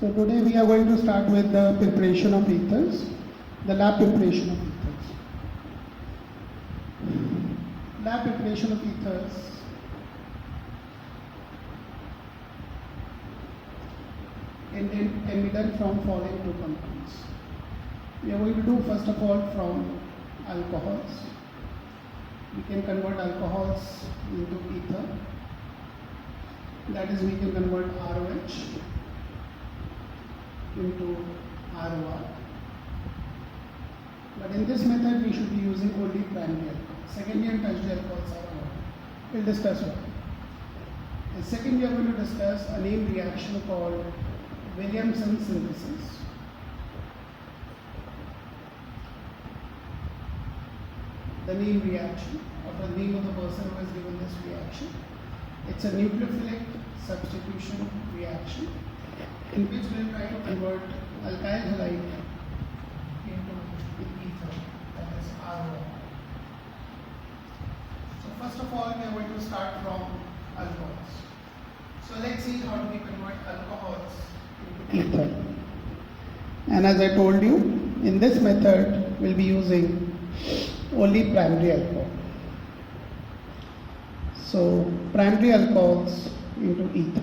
So today we are going to start with the preparation of ethers, the lab preparation of ethers. Lab preparation of ethers can be done from following two compounds. We are going to do first of all from alcohols. We can convert alcohols into ether. That is, we can convert ROH into ROR. But in this method, we should be using only primary alcohol. Secondary and tertiary alcohols are allowed. We'll discuss why. And second, we are going to discuss a name reaction called Williamson synthesis. The name reaction, or the name of the person who has given this reaction. It's a nucleophilic substitution reaction in which we'll try to convert alkyl halide into ether, that is ROR. So first of all, we are going to start from alcohols. So let's see how do we convert alcohols into ether. And as I told you, in this method, we'll be using only primary alcohol. So primary alcohols into ether.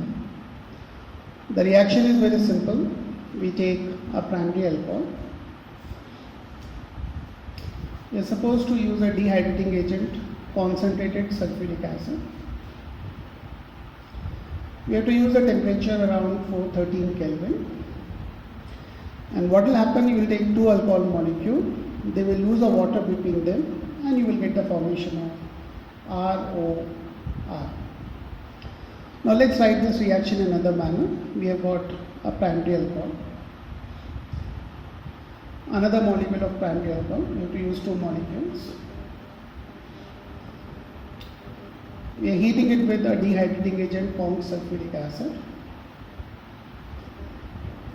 The reaction is very simple. We take a primary alcohol. We are supposed to use a dehydrating agent, concentrated sulfuric acid. We have to use a temperature around 413 Kelvin. And what will happen, you will take two alcohol molecules, they will lose the water between them, and you will get the formation of ROR. Now let's write this reaction in another manner. We have got a primary alcohol, another molecule of primary alcohol. We have to use two molecules. We are heating it with a dehydrating agent, Pong's sulfuric acid,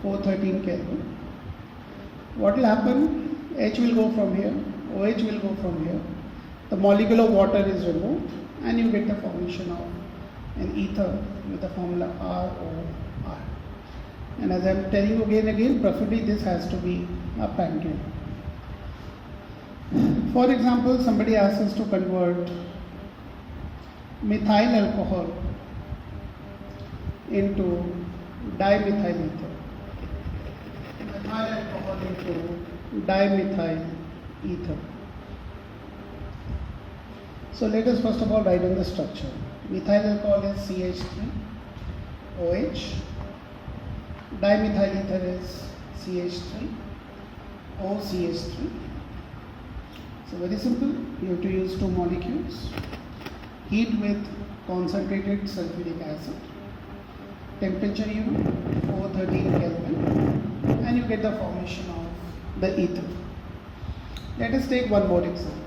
413 Kelvin. What will happen? H will go from here, OH will go from here. The molecule of water is removed, and you get the formation of an ether with the formula ROR. And as I am telling you again, preferably this has to be a primary. For example, somebody asks us to convert methyl alcohol into dimethyl ether. Methyl alcohol into dimethyl ether. So let us first of all write down the structure. Methyl alcohol is CH3, OH. Dimethyl ether is CH3, OCH3. So very simple, you have to use two molecules. Heat with concentrated sulfuric acid. Temperature you 413 Kelvin, and you get the formation of the ether. Let us take one more example.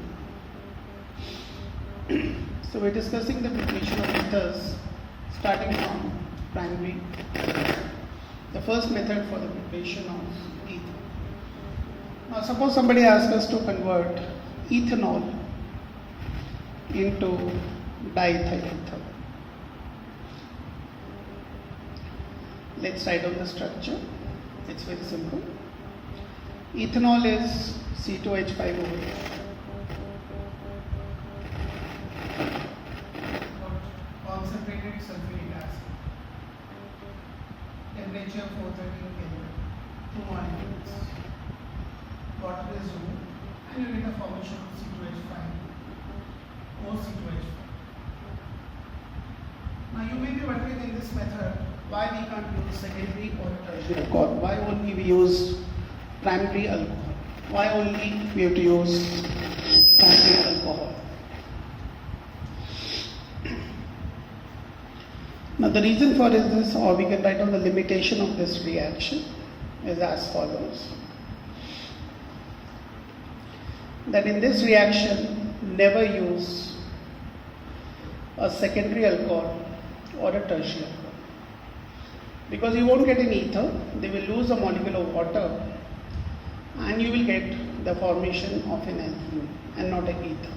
So we're discussing the preparation of ethers starting from primary. The first method for the preparation of ether. Now suppose somebody asks us to convert ethanol into diethyl ether. Let's write down the structure. It's very simple. Ethanol is C2H5OH. Concentrated sulfuric acid. Temperature 413 Kelvin. Two molecules. Water is removed, and you get a formation of C2H5 or C2H5. Now you may be wondering in this method why we can't use secondary or tertiary alcohol. Why only we use primary alcohol? Why only we have to use primary alcohol? Now the reason for this, or we can write down the limitation of this reaction, is as follows. That in this reaction, never use a secondary alcohol or a tertiary alcohol. Because you won't get an ether, they will lose a molecule of water, and you will get the formation of an alkene and not an ether.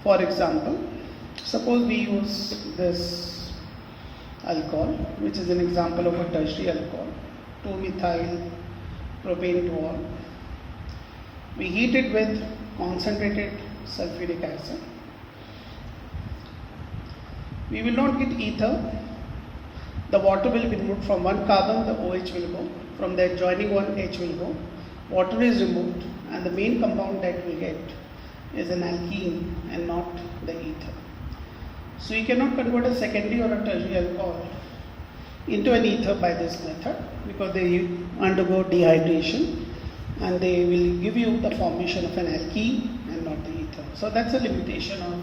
For example, suppose we use this alcohol, which is an example of a tertiary alcohol, 2-methyl propane tool. We heat it with concentrated sulfuric acid. We will not get ether. The water will be removed from one carbon, the OH will go, from the adjoining one H will go. Water is removed and the main compound that we get is an alkene and not the ether. So you cannot convert a secondary or a tertiary alcohol into an ether by this method because they undergo dehydration and they will give you the formation of an alkene and not the ether. So that's a limitation of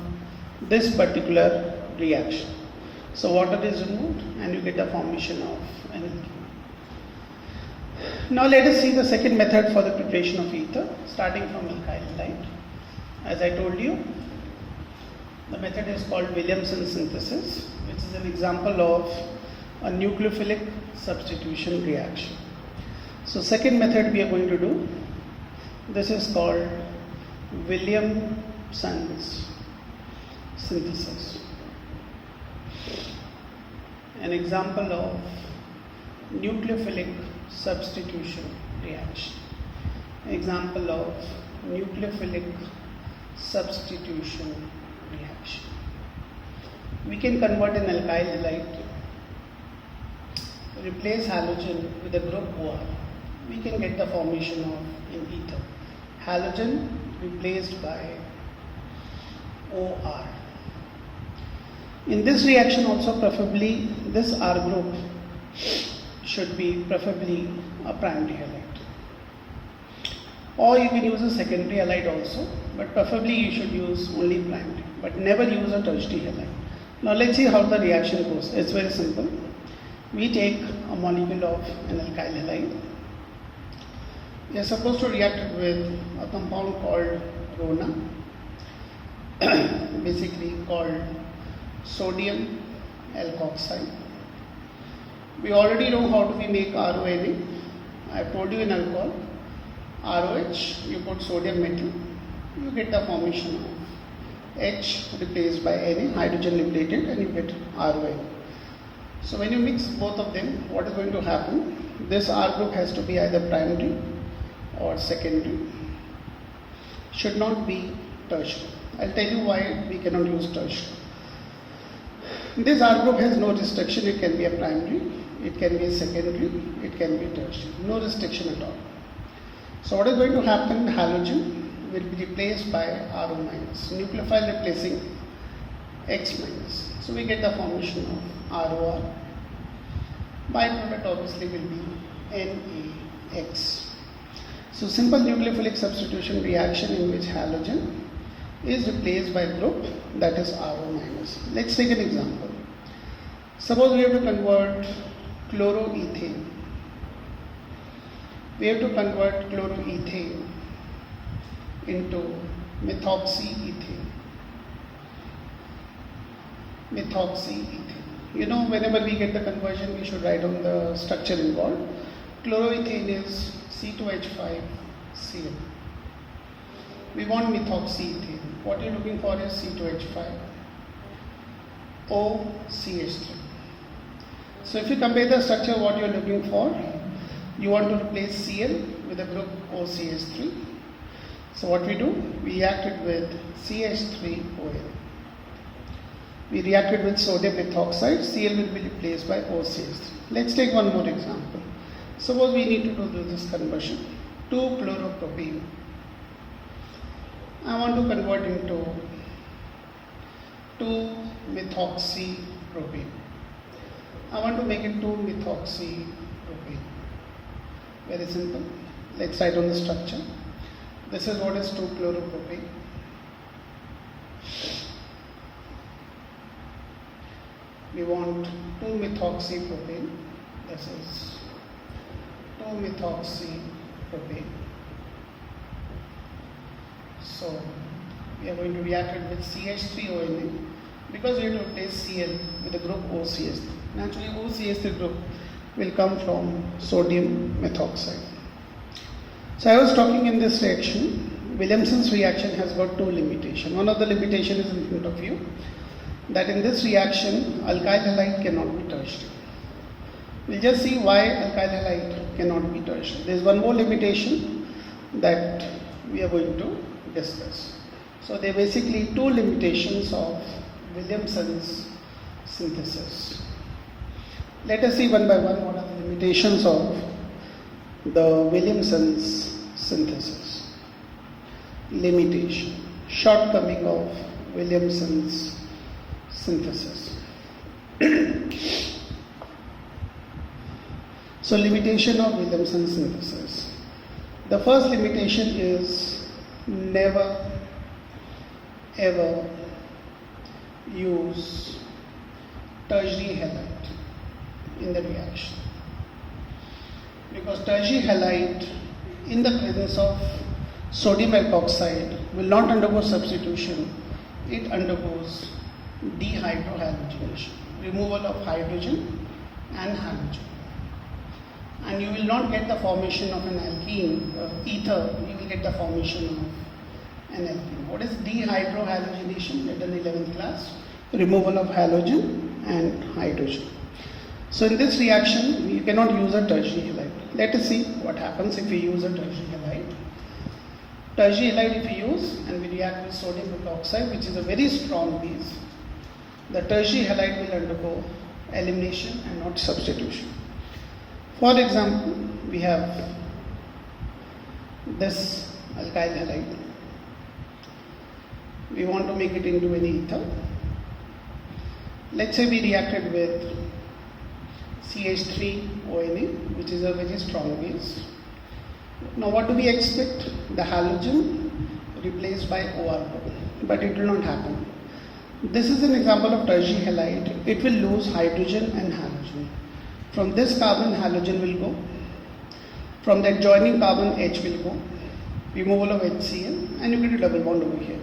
this particular reaction. So water is removed and you get the formation of an alkene. Now let us see the second method for the preparation of ether, starting from alkyl halide. As I told you, the method is called Williamson synthesis, which is an example of a nucleophilic substitution reaction. So second method we are going to do, this is called Williamson's synthesis. An example of nucleophilic substitution reaction. Example of nucleophilic substitution reaction. We can convert an alkyl halide, replace halogen with a group OR. We can get the formation of an ether. Halogen replaced by OR. In this reaction also preferably this R group should be preferably a primary halide. Or you can use a secondary halide also, but preferably you should use only primary, but never use a tertiary halide. Now let's see how the reaction goes. It's very simple. We take a molecule of an alkyl halide. We are supposed to react it with a compound called RONA, basically called sodium alkoxide. We already know how do we make RONA. I have told you in alcohol, ROH, you put sodium metal, you get the formation of H replaced by Na, hydrogen liberated, and you get RON. So when you mix both of them, what is going to happen? This R group has to be either primary or secondary. Should not be tertiary. I'll tell you why we cannot use tertiary. This R group has no restriction. It can be a primary, it can be a secondary, it can be tertiary. No restriction at all. So what is going to happen? Halogen will be replaced by RO minus. Nucleophile replacing X minus. So we get the formation of ROR. Byproduct obviously will be NaX. So simple nucleophilic substitution reaction in which halogen is replaced by group that is RO minus. Let's take an example. Suppose we have to convert chloroethane. We have to convert chloroethane into methoxyethane. Methoxyethane. You know, whenever we get the conversion, we should write on the structure involved. Chloroethane is C2H5Cl. We want methoxyethane. What you're looking for is C2H5 OCH3. So if you compare the structure, what you're looking for, you want to replace Cl with a group OCH3. So what we do, we react it with CH3OL. We react it with sodium methoxide, Cl will be replaced by OCH3. Let's take one more example. Suppose we need to do this conversion. 2-chloropropane. I want to convert into 2-methoxypropane. I want to make it 2-methoxypropane. Very simple. Let's write on the structure. This is what is 2-chloropropane. We want 2-methoxypropane. This is 2-methoxypropane. So we are going to react it with CH3ONA because we have to replace Cl with the group OCH3. Naturally, OCH3 group will come from sodium methoxide. So I was talking in this reaction, Williamson's reaction has got two limitations. One of the limitation is in front of you. that in this reaction alkyl halide cannot be tertiary. We'll just see why alkyl halide cannot be tertiary. There is one more limitation that we are going to discuss. So there are basically two limitations of Williamson's synthesis. Let us see one by one what are the limitations of the Williamson's synthesis. Limitation, shortcoming of Williamson's synthesis. So limitation of Williamson's synthesis. The first limitation is never ever use tertiary halide in the reaction, because tertiary halide in the presence of sodium alkoxide will not undergo substitution, it undergoes dehydrohalogenation, removal of hydrogen and halogen. And you will not get the formation of an alkene or ether, you will get the formation of an alkene. What is dehydrohalogenation? Read in 11th class. Removal of halogen and hydrogen. So in this reaction, you cannot use a tertiary halide. Let us see what happens if we use a tertiary halide. Tertiary halide if we use and we react with sodium alkoxide, which is a very strong base, the tertiary halide will undergo elimination and not substitution. For example, we have this alkyl halide. We want to make it into an ether. Let's say we reacted with CH3ONA, which is a very strong base. Now what do we expect? The halogen replaced by OR group, but it will not happen. This is an example of tertiary halide. It will lose hydrogen and halogen. From this carbon, halogen will go. From the adjoining carbon, H will go. Removal of HCl, and you get a double bond over here.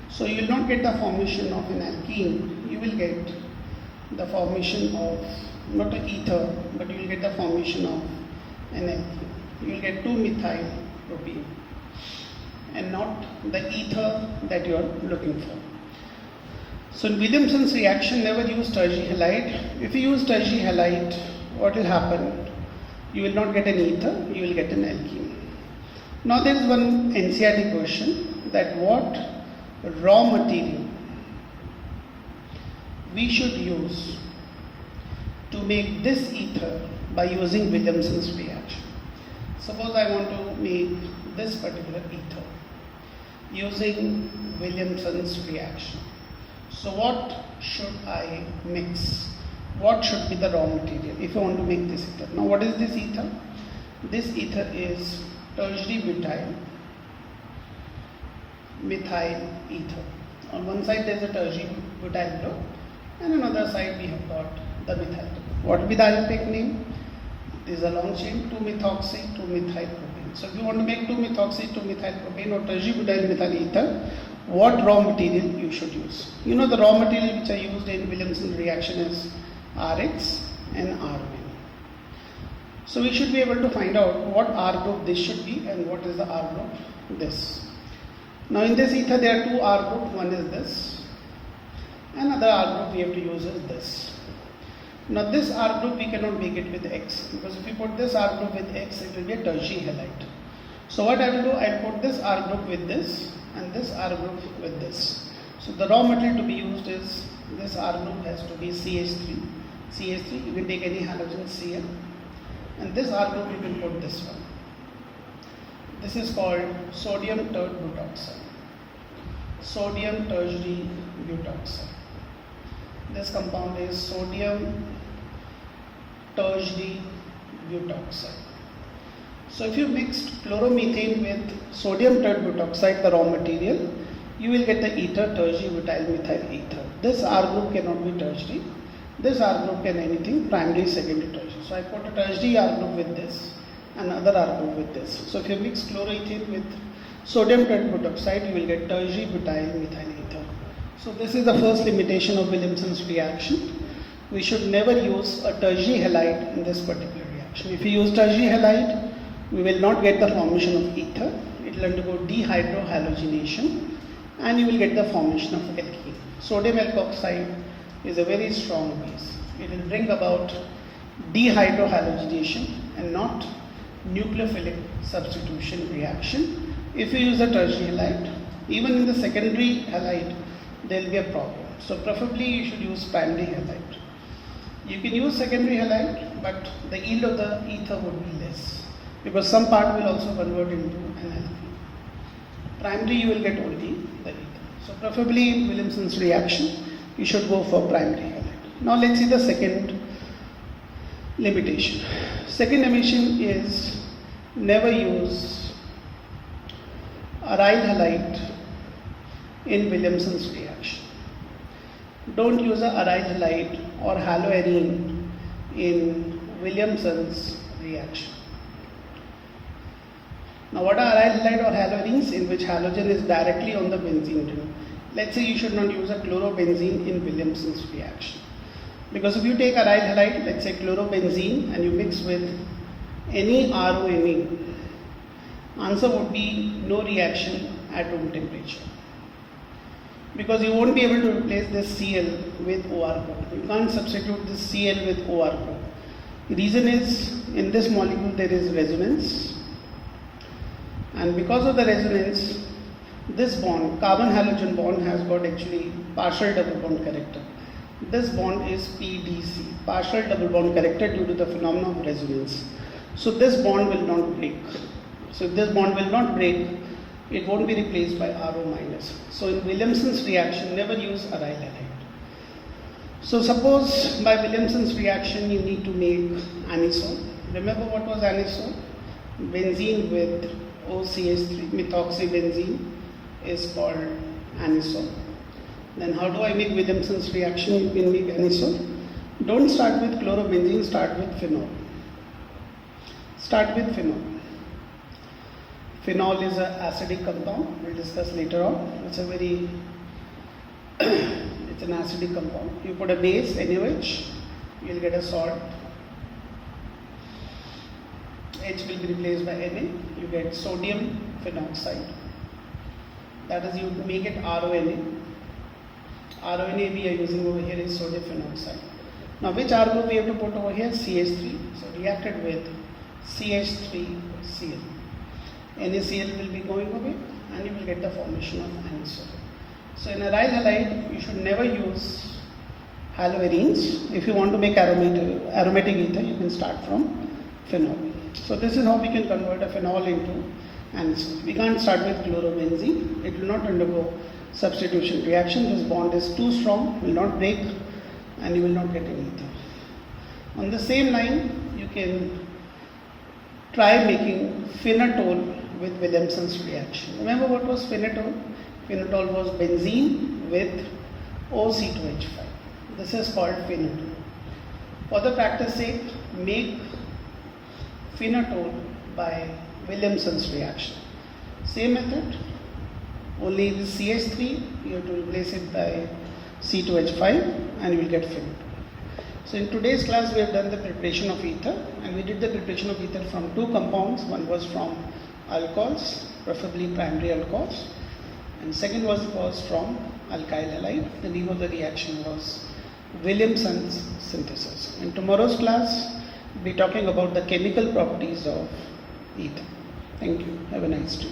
So you will not get the formation of an alkene. You will get the formation of not an ether, but you will get the formation of an alkene. You will get 2-methyl propene, and not the ether that you are looking for. So in Williamson's reaction, never use tertiary halide. If you use tertiary halide, what will happen? You will not get an ether, you will get an alkene. Now there is one NCERT question, that what raw material we should use to make this ether by using Williamson's reaction. Suppose I want to make this particular ether using Williamson's reaction. So what should I mix? What should be the raw material if I want to make this ether? Now what is this ether? This ether is tertiary butyl methyl ether. On one side there is a tertiary butyl group, and on another side we have got the methyl group. What will be the aliphatic name? This is a long chain 2-methoxy 2-methyl propane. So if you want to make 2-methoxy 2-methyl propane or tertiary butyl methyl ether, what raw material you should use? You know the raw material which are used in Williamson reaction is RX and RON. So we should be able to find out what R group this should be and what is the R group this. Now in this ether there are two R groups, one is this, another R group we have to use is this. Now this R group we cannot make it with X, because if we put this R group with X, it will be a tertiary halide. So what I will do, I will put this R group with this and this R group with this. So the raw material to be used is this R group has to be CH3. CH3, you can take any halogen Cl, and this R group you can put this one. This is called sodium tert butoxide. Sodium tertiary butoxide. This compound is sodium tertiary butoxide. So if you mixed chloromethane with sodium tert butoxide, the raw material, you will get the ether tertiary butyl methyl ether. This R group cannot be tertiary. This R group can anything primary, secondary, tertiary. So I put a tertiary R group with this, another R group with this. So if you mix chloroethane with sodium tert butoxide, you will get tertiary butyl methyl ether. So this is the first limitation of Williamson's reaction. We should never use a tertiary halide in this particular reaction. If we use tertiary halide, we will not get the formation of ether. It will undergo dehydrohalogenation and you will get the formation of alkene. Sodium alkoxide is a very strong base. It will bring about dehydrohalogenation and not nucleophilic substitution reaction. If you use a tertiary halide, even in the secondary halide, there will be a problem. So preferably you should use primary halide. You can use secondary halide, but the yield of the ether would be less because some part will also convert into an alkene. Primary you will get only the ether. So preferably in Williamson's reaction, you should go for primary halide. Now let's see the second limitation. Second limitation is never use aryl halide in Williamson's reaction. Don't use a aryl halide or haloarine in Williamson's reaction. Now what are aryl halide or haloarenes? In which halogen is directly on the benzene ring. Let's say you should not use a chlorobenzene in Williamson's reaction. Because if you take aryl halide, let's say chlorobenzene, and you mix with any ROMe, answer would be no reaction at room temperature. Because you won't be able to replace this Cl with OR group. You can't substitute this Cl with OR group. The reason is in this molecule there is resonance, and because of the resonance, this bond, carbon halogen bond, has got actually partial double bond character. This bond is PDC, partial double bond character, due to the phenomenon of resonance. So this bond will not break. So if this bond will not break, it won't be replaced by RO minus. So in Williamson's reaction, never use aryl halide. So suppose by Williamson's reaction you need to make anisole. Remember what was anisole? Benzene with OCH3, methoxybenzene, is called anisole. Then how do I make Williamson's reaction? You can make anisole. Don't start with chlorobenzene, start with phenol. Start with phenol. Phenol is an acidic compound, we'll discuss later on. It's a very, it's an acidic compound. You put a base, NaOH, you'll get a salt. H will be replaced by Na, you get sodium phenoxide. That is, you make it RONA. RONA we are using over here is sodium phenoxide. Now which R group we have to put over here? CH3. So reacted with CH3Cl. NaCl will be going away and you will get the formation of anisole. So in aryl halide, you should never use haloarenes. If you want to make aromatic ether, you can start from phenol. So this is how we can convert a phenol into anisole. We can't start with chlorobenzene. It will not undergo substitution reaction. This bond is too strong, will not break, and you will not get any ether. On the same line, you can try making phenatol with Williamson's reaction. Remember what was phenatol? Phenatol was benzene with OC2H5. This is called phenatol. For the practice sake, make phenatol by Williamson's reaction. Same method, only with CH3, you have to replace it by C2H5 and you will get phenatol. So in today's class we have done the preparation of ether, and we did the preparation of ether from two compounds. One was from alcohols, preferably primary alcohols, and second was from alkyl halide. The name of the reaction was Williamson's synthesis. In tomorrow's class we'll be talking about the chemical properties of ether. Thank you. Have a nice day.